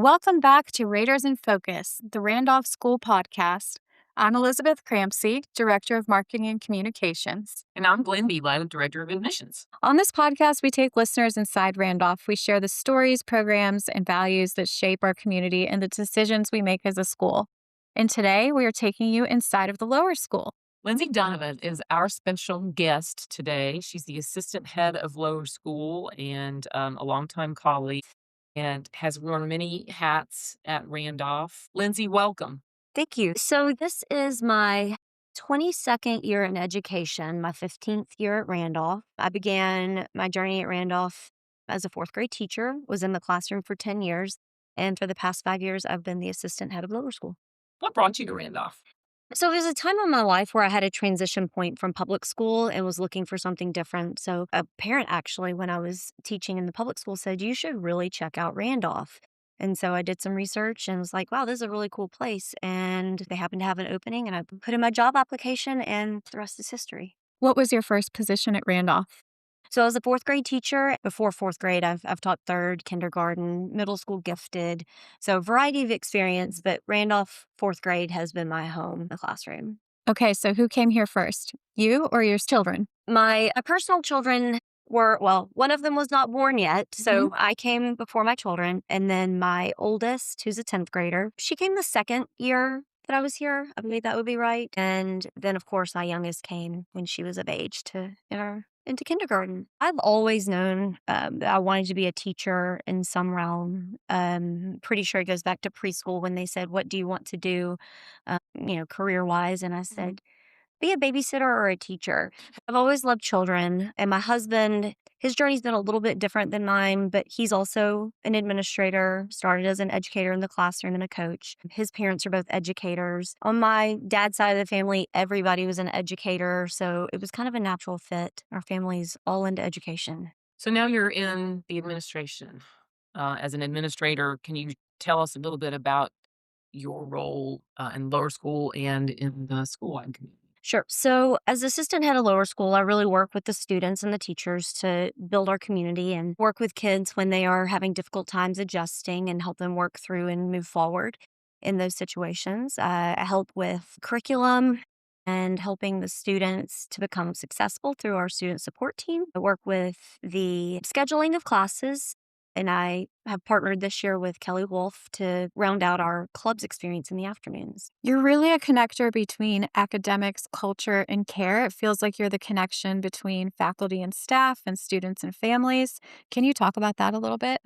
Welcome back to Raiders in Focus, the Randolph School podcast. I'm Elizabeth Crampsey, Director of Marketing and Communications. And I'm Glynn Below, Director of Admissions. On this podcast, we take listeners inside Randolph. We share the stories, programs, and values that shape our community and the decisions we make as a school. And today, we are taking you inside of the lower school. Lindsey Dunnavant is our special guest today. She's the assistant head of lower school and a longtime colleague and has worn many hats at Randolph. Lindsey, welcome. Thank you. So this is my 22nd year in education, my 15th year at Randolph. I began my journey at Randolph as a fourth grade teacher, was in the classroom for 10 years, and for the past 5 years, I've been the assistant head of lower school. What brought you to Randolph? So there's a time in my life where I had a transition point from public school and was looking for something different. So a parent actually, when I was teaching in the public school, said, you should really check out Randolph. And so I did some research and was like, wow, this is a really cool place. And they happened to have an opening and I put in my job application and the rest is history. What was your first position at Randolph? So I was a fourth grade teacher. Before fourth grade, I've taught third, kindergarten, middle school gifted. So a variety of experience, but Randolph fourth grade has been my home, the classroom. Okay, so who came here first, you or your children? My personal children were, well, one of them was not born yet. So I came before my children. And then my oldest, who's a 10th grader, she came the second year that I was here. I believe that would be right. And then, of course, my youngest came when she was of age to enter into kindergarten. I've always known that I wanted to be a teacher in some realm. Pretty sure it goes back to preschool when they said, what do you want to do, career-wise? And I said, be a babysitter or a teacher. I've always loved children. And my husband, his journey's been a little bit different than mine, but he's also an administrator, started as an educator in the classroom and a coach. His parents are both educators. On my dad's side of the family, everybody was an educator. So it was kind of a natural fit. Our family's all into education. So now you're in the administration. As an administrator, can you tell us a little bit about your role in lower school and in the school-wide community? Sure. So as assistant head of lower school, I really work with the students and the teachers to build our community and work with kids when they are having difficult times adjusting and help them work through and move forward in those situations. I help with curriculum and helping the students to become successful through our student support team. I work with the scheduling of classes. And I have partnered this year with Kelly Wolf to round out our club's experience in the afternoons. You're really a connector between academics, culture, and care. It feels like you're the connection between faculty and staff and students and families. Can you talk about that a little bit?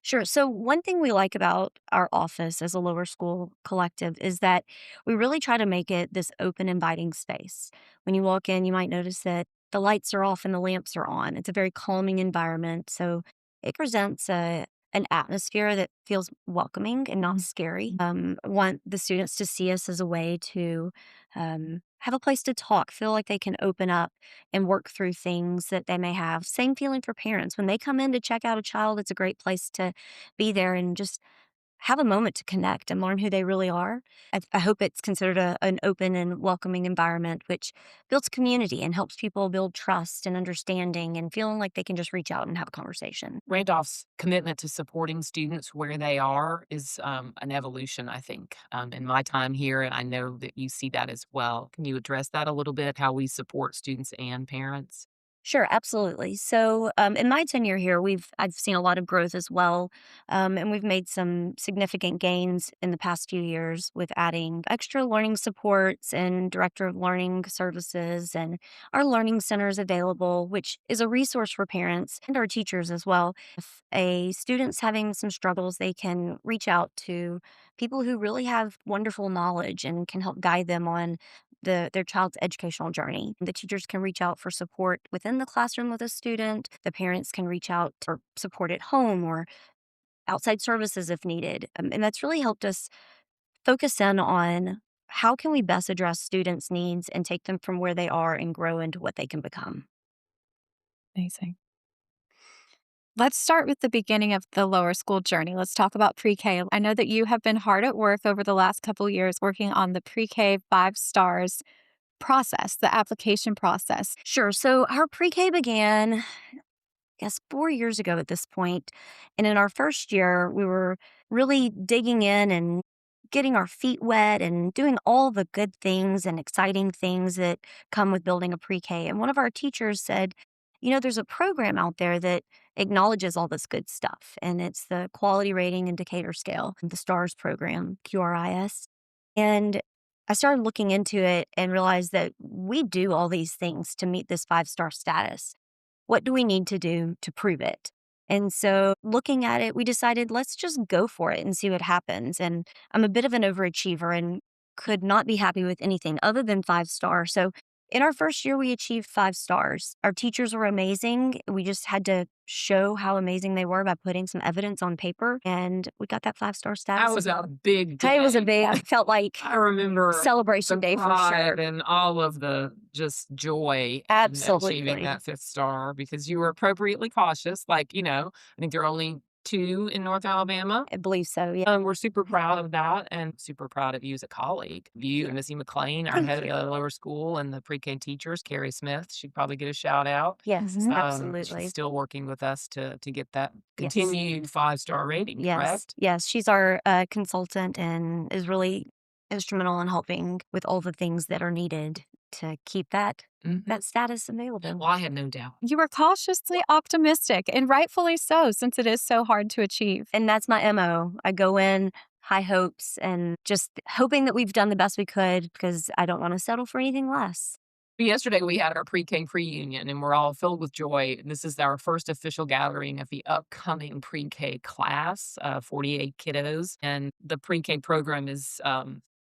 Sure. So one thing we like about our office as a lower school collective is that we really try to make it this open, inviting space. When you walk in, you might notice that the lights are off and the lamps are on. It's a very calming environment. So it presents an atmosphere that feels welcoming and not scary. Want the students to see us as a way to have a place to talk, feel like they can open up and work through things that they may have. Same feeling for parents. When they come in to check out a child, it's a great place to be there and just have a moment to connect and learn who they really are. I hope it's considered an open and welcoming environment, which builds community and helps people build trust and understanding and feeling like they can just reach out and have a conversation. Randolph's commitment to supporting students where they are is an evolution, I think, in my time here. And I know that you see that as well. Can you address that a little bit, how we support students and parents? Sure, absolutely. So, in my tenure here, I've seen a lot of growth as well, and we've made some significant gains in the past few years with adding extra learning supports and director of learning services, and our learning centers available, which is a resource for parents and our teachers as well. If a student's having some struggles, they can reach out to people who really have wonderful knowledge and can help guide them on their child's educational journey. The teachers can reach out for support within the classroom with a student. The parents can reach out for support at home or outside services if needed. And that's really helped us focus in on how can we best address students' needs and take them from where they are and grow into what they can become. Amazing. Let's start with the beginning of the lower school journey. Let's talk about pre-K. I know that you have been hard at work over the last couple years working on the pre-K 5 stars process, the application process. Sure. So our pre-K began, I guess, 4 years ago at this point. And in our first year, we were really digging in and getting our feet wet and doing all the good things and exciting things that come with building a pre-K. And one of our teachers said, there's a program out there that acknowledges all this good stuff, and it's the Quality Rating Indicator Scale, the STARS program, QRIS. And I started looking into it and realized that we do all these things to meet this 5-star status. What do we need to do to prove it? And so looking at it, we decided let's just go for it and see what happens. And I'm a bit of an overachiever and could not be happy with anything other than 5-star. So in our first year, we achieved 5 stars. Our teachers were amazing. We just had to show how amazing they were by putting some evidence on paper, and we got that 5-star That status. was a big It was a day. big, I felt like I remember celebration the day for pride sure. and all of the just joy in Absolutely. achieving that 5th star because you were appropriately cautious. Like, I think there are only 2 in North Alabama. I believe so, yeah. We're super proud of that and super proud of you as a colleague. You and Missy McLean, our head of the lower school, and the pre-K teachers, Carrie Smith, she'd probably get a shout out. Yes, Mhm. absolutely. She's still working with us to get that Yes. continued 5-star rating, Yes, correct? yes, she's our consultant and is really instrumental in helping with all the things that are needed to keep that Mhm. status available. Well, I had no doubt. You were cautiously optimistic, and rightfully so, since it is so hard to achieve. And that's my MO. I go in high hopes and just hoping that we've done the best we could because I don't want to settle for anything less. Yesterday, we had our pre-K pre-union, and we're all filled with joy. This is our first official gathering of the upcoming pre-K class, 48 kiddos. And the pre-K program is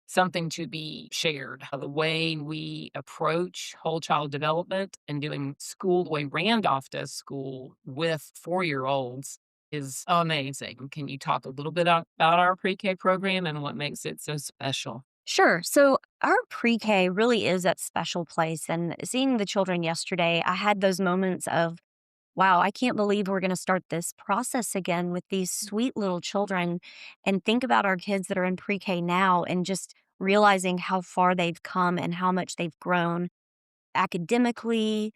something to be shared. The way we approach whole child development and doing school the way Randolph does school with 4-year-olds is amazing. Can you talk a little bit about our pre-K program and what makes it so special? Sure. So our pre-K really is that special place. And seeing the children yesterday, I had those moments of, wow, I can't believe we're going to start this process again with these sweet little children. And think about our kids that are in pre-K now and just realizing how far they've come and how much they've grown academically,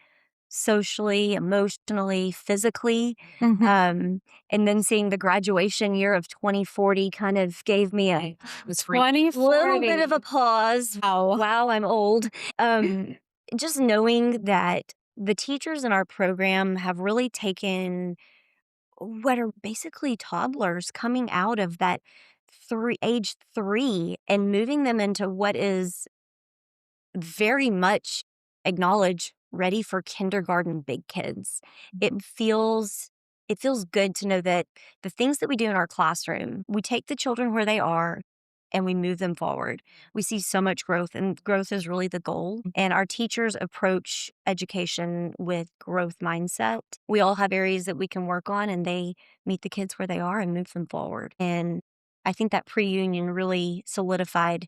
socially, emotionally, physically. And then seeing the graduation year of 2040 kind of gave me a It's free. little bit of a pause. Wow. Wow, I'm old. Just knowing that the teachers in our program have really taken what are basically toddlers coming out of that age 3 and moving them into what is very much acknowledge ready for kindergarten big kids. It feels good to know that the things that we do in our classroom, we take the children where they are and we move them forward. We see so much growth, and growth is really the goal. And our teachers approach education with growth mindset. We all have areas that we can work on, and they meet the kids where they are and move them forward. And I think that pre-union really solidified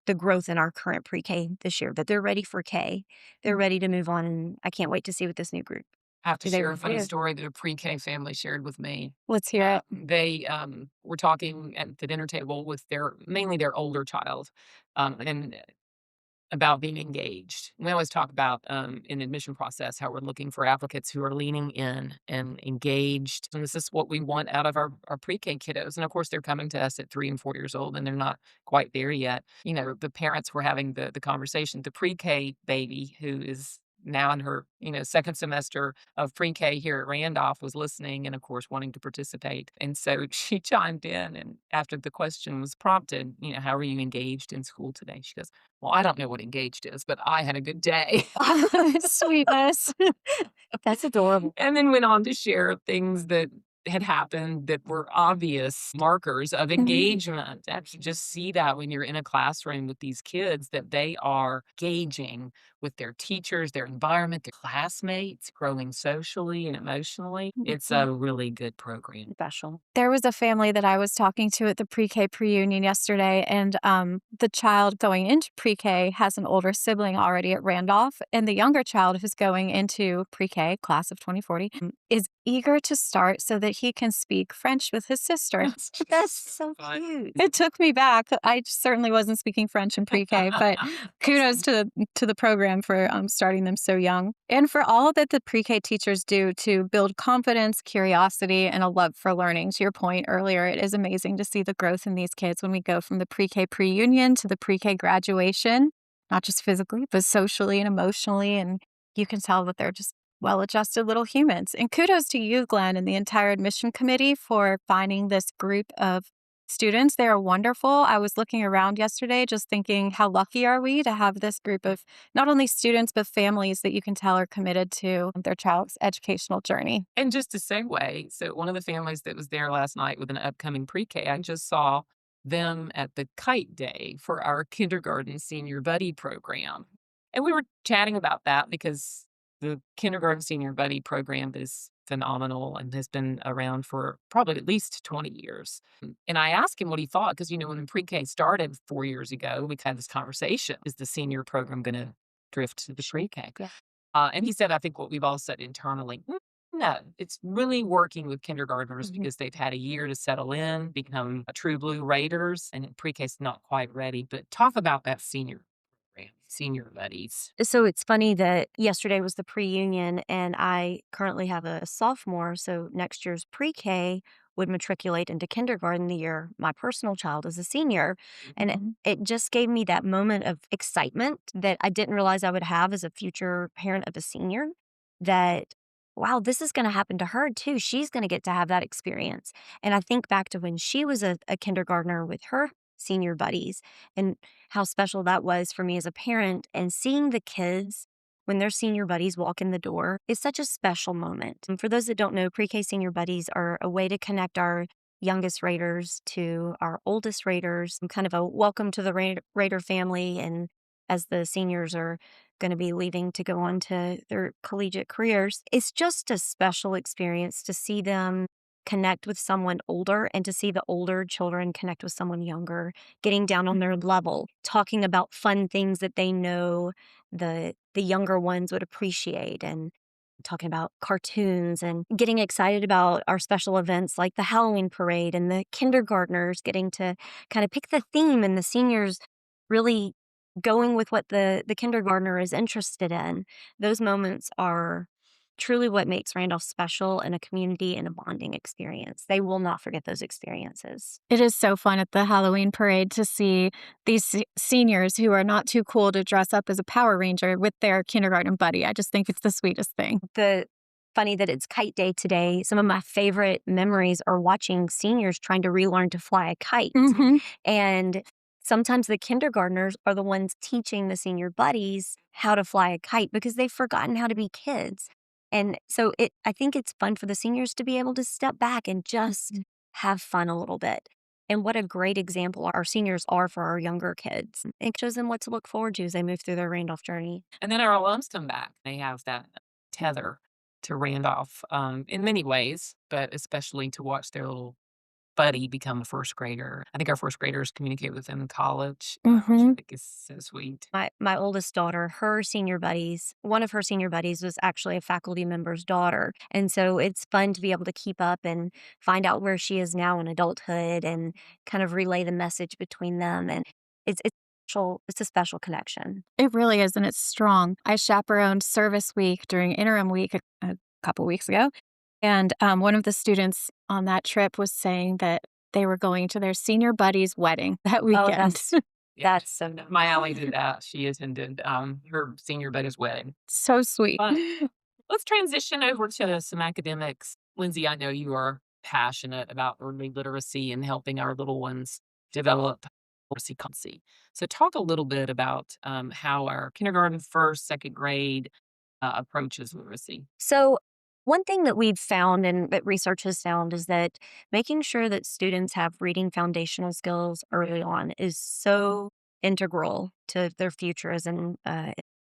the growth in our current pre-K this year, that they're ready for K. They're ready to move on, and I can't wait to see what this new group. I have to They share were a funny there. story that a pre-K family shared with me. Let's hear it. They were talking at the dinner table with mainly their older child, and about being engaged. We always talk about in admission process how we're looking for applicants who are leaning in and engaged. And this is what we want out of our pre-K kiddos. And of course, they're coming to us at 3 and 4 years old, and they're not quite there yet. The parents were having the conversation. The pre-K baby, who is now in her, 2nd semester of pre-K here at Randolph, was listening and, of course, wanting to participate. And so she chimed in, and after the question was prompted, how are you engaged in school today? She goes, well, I don't know what engaged is, but I had a good day. Sweetness. That's adorable. And then went on to share things that had happened that were obvious markers of engagement. And you just see that when you're in a classroom with these kids, that they are engaging with their teachers, their environment, their classmates, growing socially and emotionally. It's a really good program. Special. There was a family that I was talking to at the pre-K pre-union yesterday, and the child going into pre-K has an older sibling already at Randolph, and the younger child who's going into pre-K, class of 2040, is eager to start so that he can speak French with his sister. That's That's just so so fun. cute. It took me back. I certainly wasn't speaking French in pre-K, but kudos to the program for starting them so young, and for all that the pre-K teachers do to build confidence, curiosity, and a love for learning. To your point earlier, it is amazing to see the growth in these kids when we go from the pre-K pre-union to the pre-K graduation, not just physically, but socially and emotionally, and you can tell that they're just well-adjusted little humans. And kudos to you, Glenn, and the entire admission committee for finding this group of students. They are wonderful. I was looking around yesterday just thinking, how lucky are we to have this group of not only students, but families that you can tell are committed to their child's educational journey. And just to segue, so one of the families that was there last night with an upcoming pre-K, I just saw them at the kite day for our kindergarten senior buddy program. And we were chatting about that because the kindergarten senior buddy program is phenomenal and has been around for probably at least 20 years. And I asked him what he thought because, when pre-K started 4 years ago, we had this conversation. Is the senior program going to drift to the pre-K? Yeah. And he said, I think what we've all said internally, no, it's really working with kindergartners because they've had a year to settle in, become a true blue Raiders, and pre-K is not quite ready. But talk about that senior program, senior buddies. So it's funny that yesterday was the pre-union, and I currently have a sophomore. So next year's pre-K would matriculate into kindergarten the year my personal child is a senior. And it just gave me that moment of excitement that I didn't realize I would have as a future parent of a senior, that, wow, this is going to happen to her too. She's going to get to have that experience. And I think back to when she was a kindergartner with her senior buddies, and how special that was for me as a parent. And seeing the kids when their senior buddies walk in the door is such a special moment. And for those that don't know, pre-K senior buddies are a way to connect our youngest Raiders to our oldest Raiders, and kind of a welcome to the Raider family. And as the seniors are going to be leaving to go on to their collegiate careers, it's just a special experience to see them connect with someone older and to see the older children connect with someone younger, getting down on their level, talking about fun things that they know the younger ones would appreciate, and talking about cartoons and getting excited about our special events like the Halloween parade, and the kindergartners getting to kind of pick the theme, and the seniors really going with what the kindergartner is interested in. Those moments are truly what makes Randolph special, and a community and a bonding experience. They will not forget those experiences. It is so fun at the Halloween parade to see these seniors who are not too cool to dress up as a Power Ranger with their kindergarten buddy. I just think it's the sweetest thing. The funny that it's kite day today. Some of my favorite memories are watching seniors trying to relearn to fly a kite. And sometimes the kindergartners are the ones teaching the senior buddies how to fly a kite because they've forgotten how to be kids. And so I think it's fun for the seniors to be able to step back and just have fun a little bit. And what a great example our seniors are for our younger kids. It shows them what to look forward to as they move through their Randolph journey. And then our alums come back. They have that tether to Randolph in many ways, but especially to watch their little buddy become a first grader. I think our first graders communicate with them in college, which I think is so sweet. My oldest daughter, one of her senior buddies was actually a faculty member's daughter. And so it's fun to be able to keep up and find out where she is now in adulthood, and kind of relay the message between them. And it's special. It's a special connection. It really is, and it's strong. I chaperoned service week during interim week a couple weeks ago. And one of the students on that trip was saying that they were going to their senior buddy's wedding that weekend. That's so nice. My Allie did that. She attended her senior buddy's wedding. So sweet. Let's transition over to some academics. Lindsey, I know you are passionate about early literacy and helping our little ones develop literacy competency. So talk a little bit about how our kindergarten, first, second grade approaches literacy. So one thing that we've found, and that research has found, is that making sure that students have reading foundational skills early on is so integral to their future as in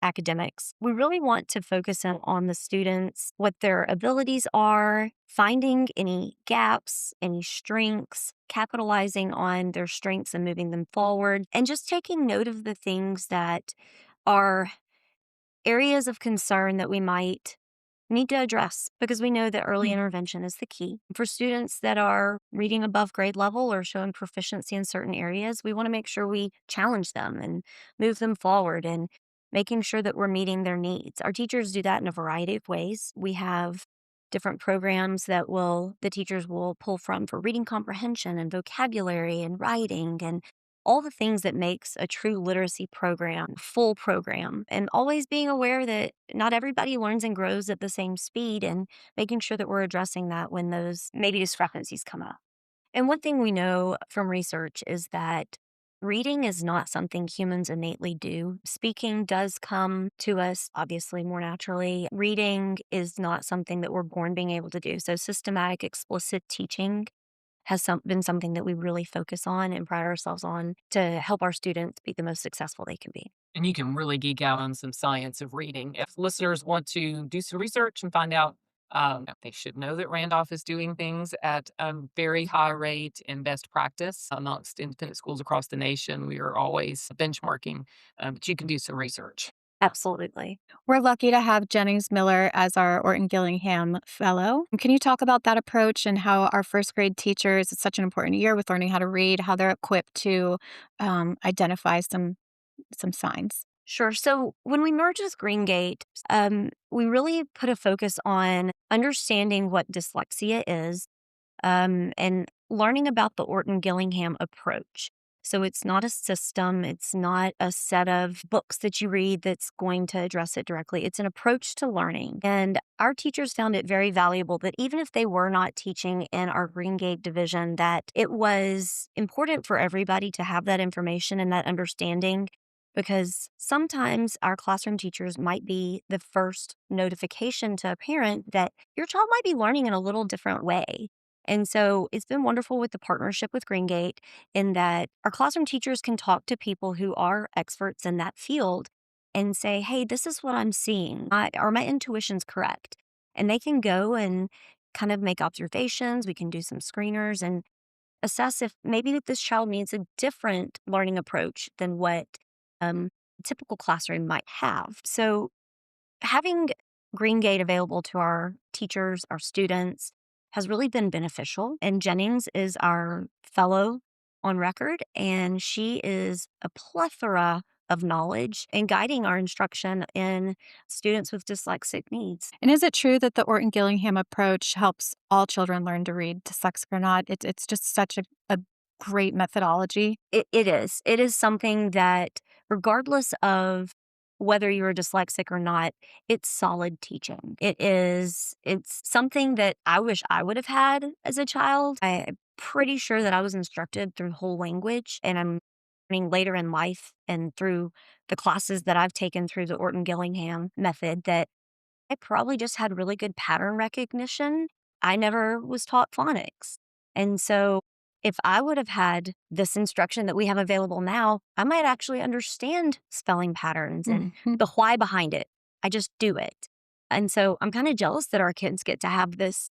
academics. We really want to focus in on the students, what their abilities are, finding any gaps, any strengths, capitalizing on their strengths and moving them forward, and just taking note of the things that are areas of concern that we might need to address because we know that early Mm. intervention is the key. For students that are reading above grade level or showing proficiency in certain areas, we want to make sure we challenge them and move them forward and making sure that we're meeting their needs. Our teachers do that in a variety of ways. We have different programs that the teachers will pull from for reading comprehension and vocabulary and writing and all the things that makes a true literacy program, full program, and always being aware that not everybody learns and grows at the same speed and making sure that we're addressing that when those maybe discrepancies come up. And one thing we know from research is that reading is not something humans innately do. Speaking does come to us, obviously, more naturally. Reading is not something that we're born being able to do. So, systematic, explicit teaching has been something that we really focus on and pride ourselves on to help our students be the most successful they can be. And you can really geek out on some science of reading. If listeners want to do some research and find out, they should know that Randolph is doing things at a very high rate and best practice amongst independent schools across the nation. We are always benchmarking, but you can do some research. Absolutely. We're lucky to have Jennings Miller as our Orton Gillingham Fellow. Can you talk about that approach and how our first grade teachers, it's such an important year with learning how to read, how they're equipped to identify some signs? Sure. So when we merged with Greengate, we really put a focus on understanding what dyslexia is and learning about the Orton Gillingham approach. So it's not a system, it's not a set of books that you read that's going to address it directly. It's an approach to learning. And our teachers found it very valuable that even if they were not teaching in our Greengate division, that it was important for everybody to have that information and that understanding because sometimes our classroom teachers might be the first notification to a parent that your child might be learning in a little different way. And so it's been wonderful with the partnership with Greengate in that our classroom teachers can talk to people who are experts in that field and say, hey, this is what I'm seeing. Are my intuitions correct? And they can go and kind of make observations. We can do some screeners and assess if maybe this child needs a different learning approach than what a typical classroom might have. So having Greengate available to our teachers, our students, has really been beneficial. And Jennings is our fellow on record, and she is a plethora of knowledge in guiding our instruction in students with dyslexic needs. And is it true that the Orton Gillingham approach helps all children learn to read, dyslexic or not? It's just such a great methodology. It is. It is something that, regardless of whether you're dyslexic or not, it's solid teaching. It's something that I wish I would have had as a child. I'm pretty sure that I was instructed through whole language, and I'm learning later in life and through the classes that I've taken through the Orton Gillingham method that I probably just had really good pattern recognition. I never was taught phonics. And so if I would have had this instruction that we have available now, I might actually understand spelling patterns and Mhm. the why behind it. I just do it. And so I'm kind of jealous that our kids get to have this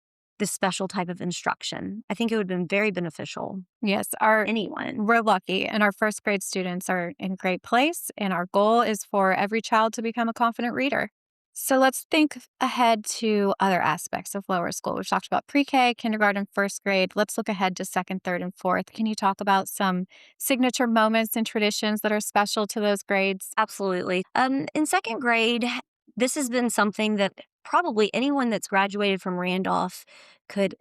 special type of instruction. I think it would have been very beneficial Yes, to anyone. we're lucky, and our first grade students are in great place, and our goal is for every child to become a confident reader. So let's think ahead to other aspects of lower school. We've talked about pre-K, kindergarten, first grade. Let's look ahead to second, third, and fourth. Can you talk about some signature moments and traditions that are special to those grades? Absolutely. In second grade, this has been something that probably anyone that's graduated from Randolph could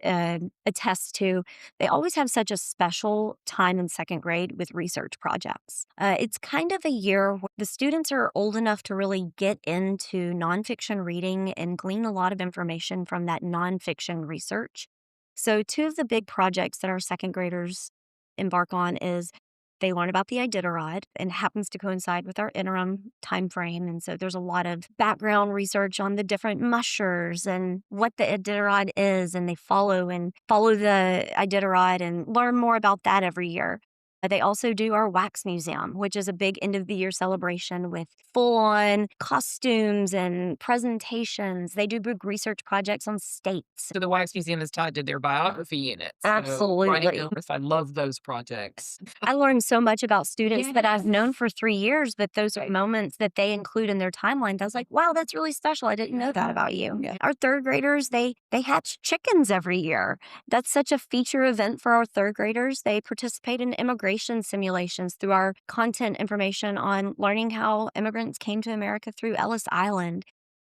attest to. They always have such a special time in second grade with research projects. It's kind of a year where the students are old enough to really get into nonfiction reading and glean a lot of information from that nonfiction research. So, two of the big projects that our second graders embark on is they learn about the Iditarod and happens to coincide with our interim time frame. And so there's a lot of background research on the different mushers and what the Iditarod is. And they follow the Iditarod and learn more about that every year. They also do our wax museum, which is a big end of the year celebration with full on costumes and presentations. They do big research projects on states. So the Wax Museum is tied to their biography unit. So writing Absolutely. notes, I love those projects. I learned so much about students that I've known Yes. for 3 years, but those are moments that they include in their timelines. I was like, wow, that's really special. I didn't know that about you. Yeah. Our third graders, they hatch chickens every year. That's such a feature event for our third graders. They participate in immigration simulations through our content information on learning how immigrants came to America through Ellis Island.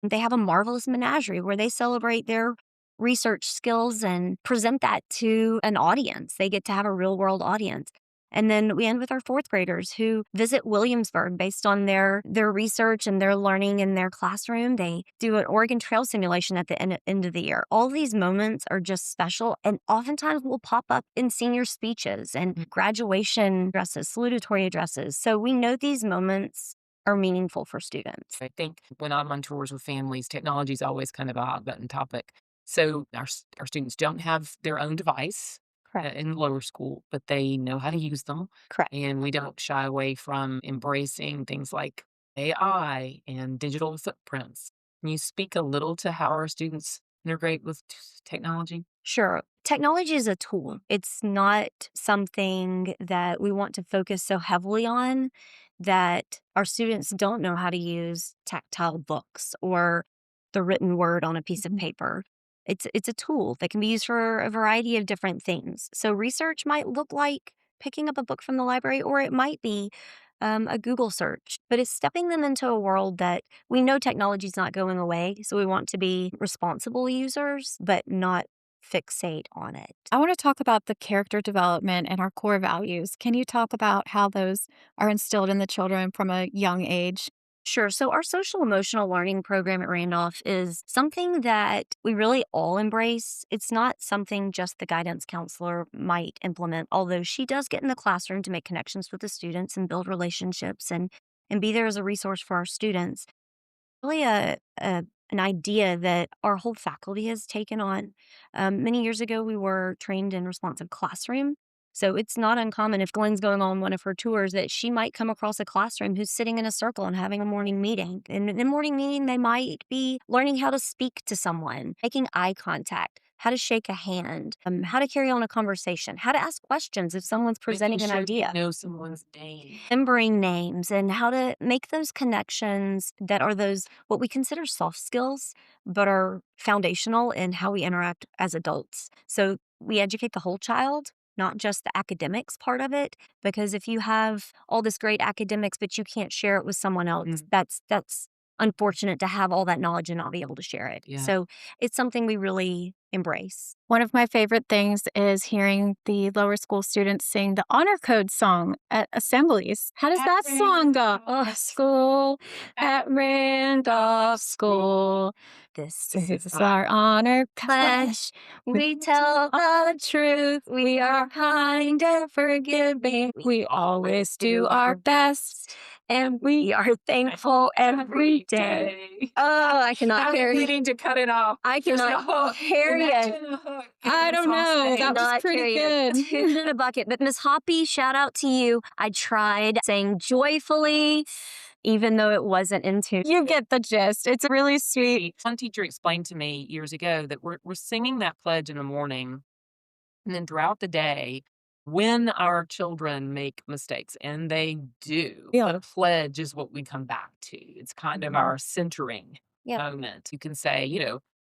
They have a marvelous menagerie where they celebrate their research skills and present that to an audience. They get to have a real world audience. And then we end with our fourth graders who visit Williamsburg based on their research and their learning in their classroom. They do an Oregon Trail simulation at the end of the year. All these moments are just special and oftentimes will pop up in senior speeches and graduation addresses, salutatory addresses. So we know these moments are meaningful for students. I think when I'm on tours with families, technology is always kind of a hot button topic. So our students don't have their own device Correct. in lower school, but they know how to use them. Correct. And we don't shy away from embracing things like AI and digital footprints. Can you speak a little to how our students integrate with technology? Sure. Technology is a tool. It's not something that we want to focus so heavily on that our students don't know how to use tactile books or the written word on a piece of paper. It's a tool that can be used for a variety of different things. So research might look like picking up a book from the library, or it might be a Google search, but it's stepping them into a world that we know technology is not going away. So we want to be responsible users, but not fixate on it. I want to talk about the character development and our core values. Can you talk about how those are instilled in the children from a young age? Sure. So, our social emotional learning program at Randolph is something that we really all embrace. It's not something just the guidance counselor might implement, although she does get in the classroom to make connections with the students and build relationships and be there as a resource for our students. Really an idea that our whole faculty has taken on. Many years ago, we were trained in responsive classroom. So it's not uncommon if Glenn's going on one of her tours that she might come across a classroom who's sitting in a circle and having a morning meeting. And in the morning meeting, they might be learning how to speak to someone, making eye contact, how to shake a hand, how to carry on a conversation, how to ask questions if someone's presenting Making an sure idea, you know someone's name. remembering names, and how to make those connections that are those what we consider soft skills, but are foundational in how we interact as adults. So we educate the whole child, not just the academics part of it, because if you have all this great academics, but you can't share it with someone else, Mm. that's unfortunate to have all that knowledge and not be able to share it. Yeah. So it's something we really embrace. One of my favorite things is hearing the lower school students sing the honor code song at assemblies. How does that song go? Oh, school at Randolph School. This is our honor pledge. We tell the truth. We are kind and forgiving. We always do our best. And we are thankful every day. Oh, I cannot I'm carry it. needing to cut it off. I There's no cannot hook. carry it. Imagine a hook. I don't know. That was Not pretty carry it. good. Two in a bucket. But Miss Hoppy, shout out to you. I tried saying joyfully, even though it wasn't in tune. You get the gist. It's really sweet. One teacher explained to me years ago that we're singing that pledge in the morning, and then throughout the day, when our children make mistakes, and they do, Yeah. the pledge is what we come back to. It's kind of our centering Yeah. moment. You can say,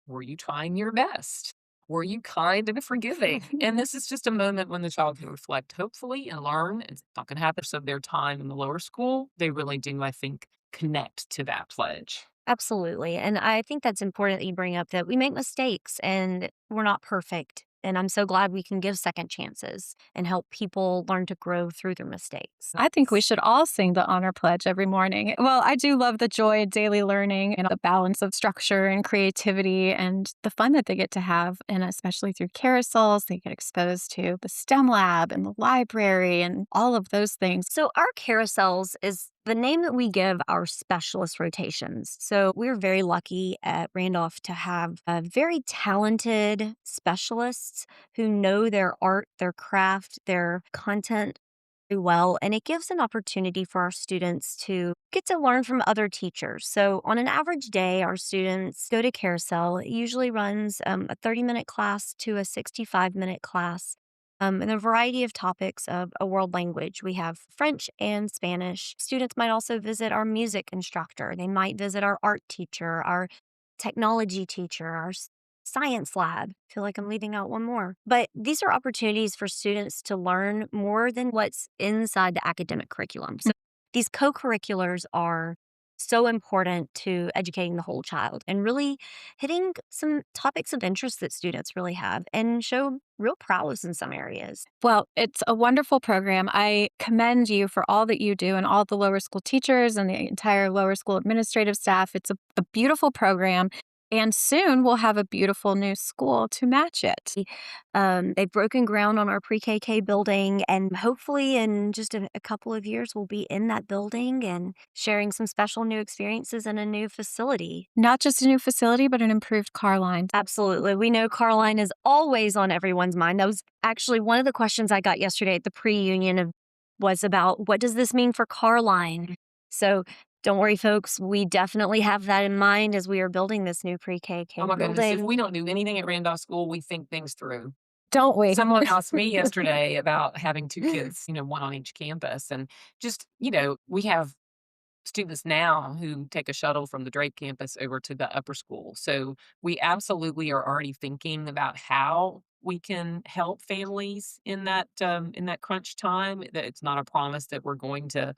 were you trying your best? Were you kind and forgiving? And this is just a moment when the child can reflect, hopefully, and learn. It's not going to happen. So their time in the lower school, they really do, I think, connect to that pledge. Absolutely. And I think that's important that you bring up that we make mistakes and we're not perfect. And I'm so glad we can give second chances and help people learn to grow through their mistakes. I think we should all sing the honor pledge every morning. Well, I do love the joy of daily learning and the balance of structure and creativity and the fun that they get to have. And especially through carousels, they get exposed to the STEM lab and the library and all of those things. So, our carousels is the name that we give our specialist rotations. So, we're very lucky at Randolph to have very talented specialists who know their art, their craft, their content well, and it gives an opportunity for our students to get to learn from other teachers. So, on an average day, our students go to Carousel. It usually runs a 30-minute class to a 65-minute class. And a variety of topics of a world language. We have French and Spanish. Students might also visit our music instructor. They might visit our art teacher, our technology teacher, our science lab. I feel like I'm leaving out one more. But these are opportunities for students to learn more than what's inside the academic curriculum. So these co curriculars are so important to educating the whole child and really hitting some topics of interest that students really have and show real prowess in some areas. Well, it's a wonderful program. I commend you for all that you do and all the lower school teachers and the entire lower school administrative staff. It's a beautiful program. And soon we'll have a beautiful new school to match it. They've broken ground on our pre-KK building, and hopefully, in just a couple of years, we'll be in that building and sharing some special new experiences in a new facility. Not just a new facility, but an improved car line. Absolutely. We know Carline is always on everyone's mind. That was actually one of the questions I got yesterday at the pre-union was about what does this mean for Carline? So don't worry, folks. We definitely have that in mind as we are building this new pre-KK Oh my goodness, if building. we don't do anything at Randolph School, we think things through. Don't we? Someone asked me yesterday about having 2 kids, one on each campus, and just, we have students now who take a shuttle from the Drake campus over to the upper school. So we absolutely are already thinking about how we can help families in that crunch time. That it's not a promise that we're going to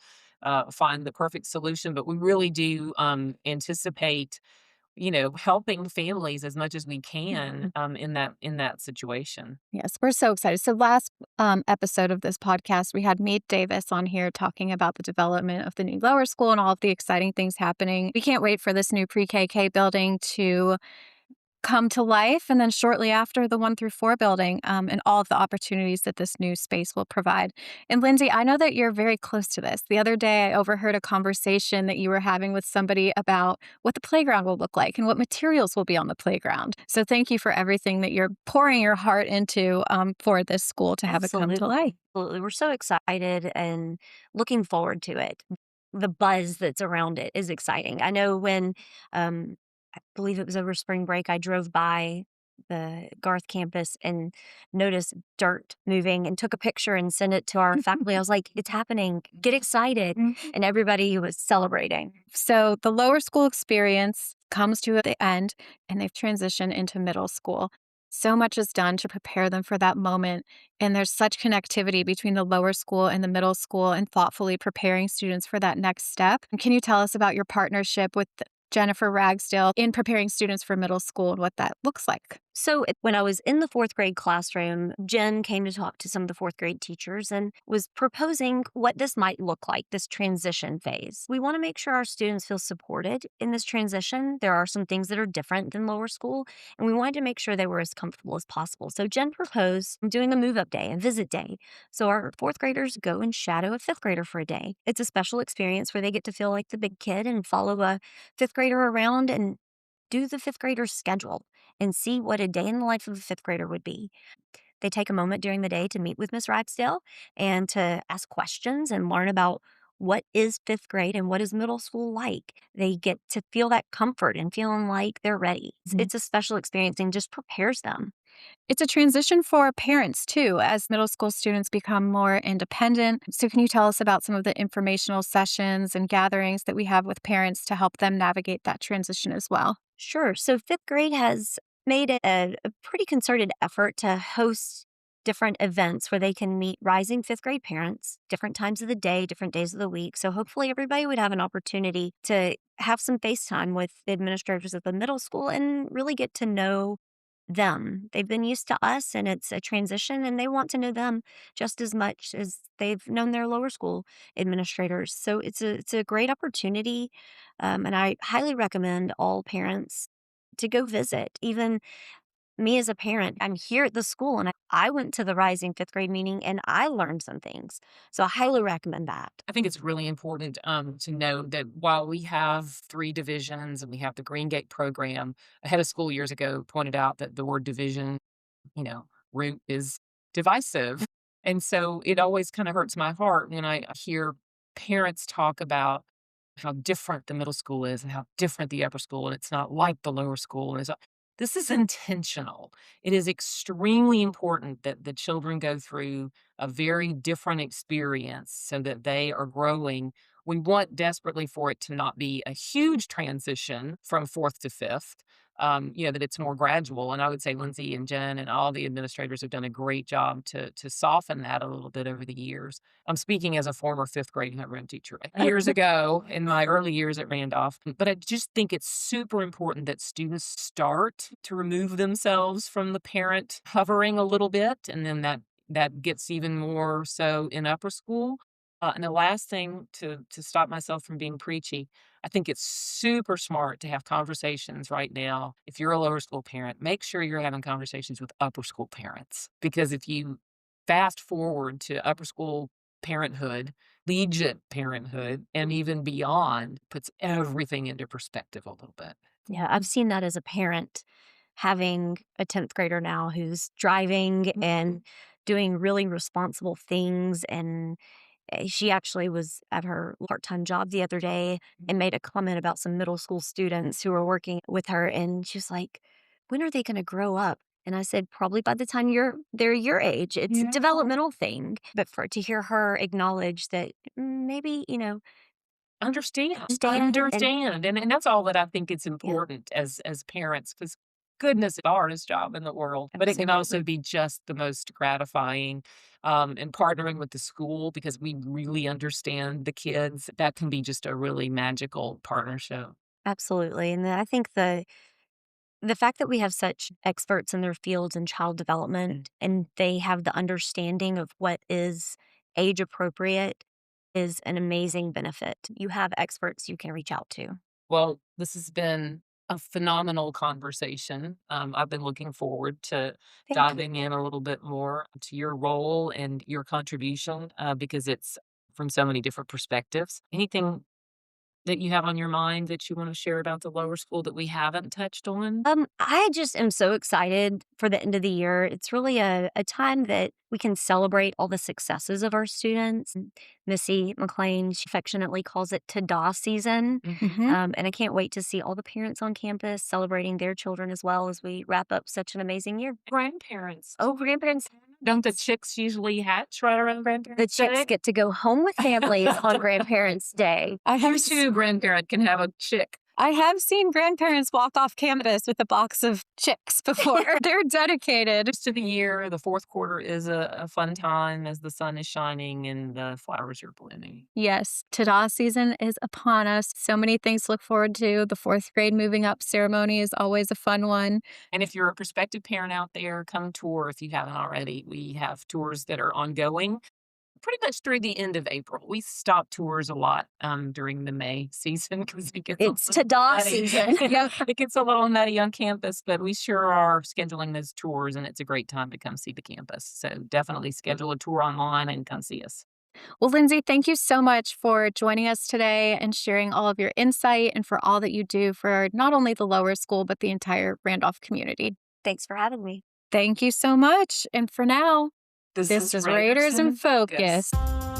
find the perfect solution, but we really do anticipate, helping families as much as we can in that situation. Yes, we're so excited. So last episode of this podcast, we had Meade Davis on here talking about the development of the new lower school and all of the exciting things happening. We can't wait for this new pre-KK building to come to life, and then shortly after the 1 through 4 building, and all of the opportunities that this new space will provide. And Lindsay, I know that you're very close to this. The other day, I overheard a conversation that you were having with somebody about what the playground will look like and what materials will be on the playground. So thank you for everything that you're pouring your heart into for this school to have it come to Absolutely. life. Absolutely. We're so excited and looking forward to it. The buzz that's around it is exciting. I know when I believe it was over spring break, I drove by the Garth campus and noticed dirt moving and took a picture and sent it to our faculty. I was like, it's happening. Get excited. And everybody was celebrating. So the lower school experience comes to the end and they've transitioned into middle school. So much is done to prepare them for that moment. And there's such connectivity between the lower school and the middle school and thoughtfully preparing students for that next step. And can you tell us about your partnership with Jennifer Ragsdale in preparing students for middle school and what that looks like? So when I was in the fourth grade classroom, Jen came to talk to some of the fourth grade teachers and was proposing what this might look like, this transition phase. We want to make sure our students feel supported in this transition. There are some things that are different than lower school, and we wanted to make sure they were as comfortable as possible. So Jen proposed doing a move up day, a visit day. So our fourth graders go and shadow a fifth grader for a day. It's a special experience where they get to feel like the big kid and follow a fifth grader around and do the fifth grader's schedule and see what a day in the life of a fifth grader would be. They take a moment during the day to meet with Miss Ragsdale and to ask questions and learn about what is fifth grade and what is middle school like. They get to feel that comfort and feeling like they're ready. It's a special experience and just prepares them. It's a transition for parents too, as middle school students become more independent. So, can you tell us about some of the informational sessions and gatherings that we have with parents to help them navigate that transition as well? Sure. So fifth grade has made it a pretty concerted effort to host different events where they can meet rising fifth grade parents, different times of the day, different days of the week. So hopefully everybody would have an opportunity to have some FaceTime with the administrators at the middle school and really get to know them. They've been used to us and it's a transition and they want to know them just as much as they've known their lower school administrators. So it's a great opportunity. And I highly recommend all parents to go visit. Even me as a parent, I'm here at the school and I went to the rising fifth grade meeting and I learned some things. So I highly recommend that. I think it's really important to know that while we have 3 divisions and we have the Green Gate program, a head of school years ago pointed out that the word division, root is divisive. And so it always kind of hurts my heart when I hear parents talk about how different the middle school is and how different the upper school, and it's not like the lower school. And this is intentional. It is extremely important that the children go through a very different experience so that they are growing. We want desperately for it to not be a huge transition from fourth to fifth. That it's more gradual. And I would say Lindsay and Jen and all the administrators have done a great job to soften that a little bit over the years. I'm speaking as a former fifth grade homeroom teacher years ago in my early years at Randolph. But I just think it's super important that students start to remove themselves from the parent hovering a little bit, and then that gets even more so in upper school. And the last thing to stop myself from being preachy, I think it's super smart to have conversations right now. If you're a lower school parent, make sure you're having conversations with upper school parents. Because if you fast forward to upper school parenthood, collegiate parenthood, and even beyond, puts everything into perspective a little bit. Yeah, I've seen that as a parent, having a 10th grader now who's driving and doing really responsible things. And she actually was at her part-time job the other day and made a comment about some middle school students who were working with her. And she was like, when are they going to grow up? And I said, probably by the time they're your age. It's a Yeah. developmental thing. But to hear her acknowledge that maybe, Understand, stand and and that's all that I think it's important as parents, because goodness, it's the hardest job in the world, but it can also absolutely. be just the most gratifying, and partnering with the school because we really understand the kids, that can be just a really magical partnership. Absolutely. And then I think the fact that we have such experts in their fields in child development and they have the understanding of what is age appropriate is an amazing benefit. You have experts you can reach out to. Well, this has been a phenomenal conversation. I've been looking forward to Thank you. diving in a little bit more to your role and your contribution, because it's from so many different perspectives. Anything that you have on your mind that you want to share about the lower school that we haven't touched on? I just am so excited for the end of the year. It's really a time that we can celebrate all the successes of our students. Missy McLean, she affectionately calls it ta-da season. Mhm. And I can't wait to see all the parents on campus celebrating their children as well as we wrap up such an amazing year. Grandparents. Oh, grandparents. Don't the chicks usually hatch right around The Grandparents' chicks Day? get to go home with families on Grandparents' Day. I have You s too, grandparent, can have a chick. I have seen grandparents walk off campus with a box of chicks before. They're dedicated. Rest of the year, the fourth quarter is a fun time as the sun is shining and the flowers are blooming. Yes, ta-da season is upon us. So many things to look forward to. The fourth grade moving up ceremony is always a fun one. And if you're a prospective parent out there, come tour if you haven't already. We have tours that are ongoing pretty much through the end of April. We stop tours a lot during the May season because it gets It's a little ta-da nutty. season. Yeah, it gets a little nutty on campus, but we sure are scheduling those tours, and it's a great time to come see the campus. So definitely schedule a tour online and come see us. Well, Lindsay, thank you so much for joining us today and sharing all of your insight and for all that you do for not only the lower school, but the entire Randolph community. Thanks for having me. Thank you so much. And for now, This this is is Raiders in Focus. Focus.